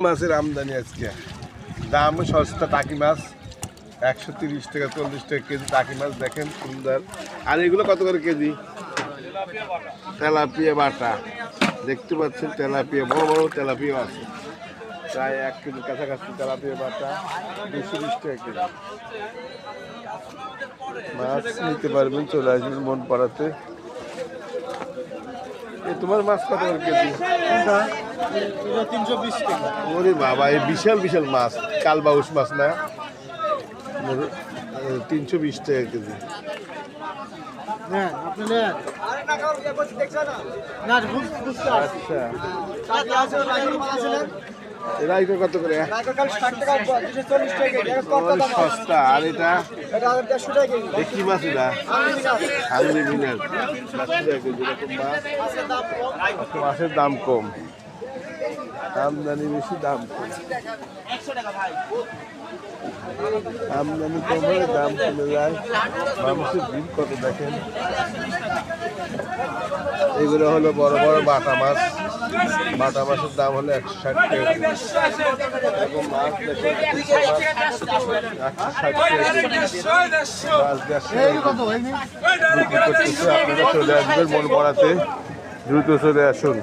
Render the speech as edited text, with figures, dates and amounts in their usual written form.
মাছের আমদানি আজকে দাম সস্তা টাকি মাছ 130 টাকা 40 টাকা কেজি টাকি মাছ দেখেন সুন্দর। আর এগুলো কত করে কেজি? তেলাপিয়া বাটা দেখতে পাচ্ছেন, তেলাপিয়া বড় বড় তেলাপিয়া আছে, প্রায় 1 কেজির কাছাকাছি তেলাপিয়া বাটা 220 টাকা কেজি। মাছ নিতে পারবেন, চলে আসবেন মন পাড়াতে। তোমার মাছ কত করে কেজি? 320 টাকা। ওরে বাবা, এই বিশাল বিশাল মাছ, কালবাউস মাছ না? 320 টাকা কেজি। হ্যাঁ, আপনি নেন। আচ্ছা, রাইকো কত করে? সস্তা। আর এটা কি মাছ? এটা হাঙ্গরি মিনার, 80 টাকা কেজি। এরকম মাছ, মাছের দাম কম, আমদানি বেশি, দাম কম। আমদানি কম হলে দাম কমে যায়। মানুষের ভিড় কত দেখেন। এগুলো হলো বড় বড় বাটা মাছ। বাটা মাছের দাম হলো 160 টাকা। এরকম মাছ দেখেন, 160 টাকা। আপনারা চলে আসবেন মন পড়াতে, দ্রুত চলে আসুন।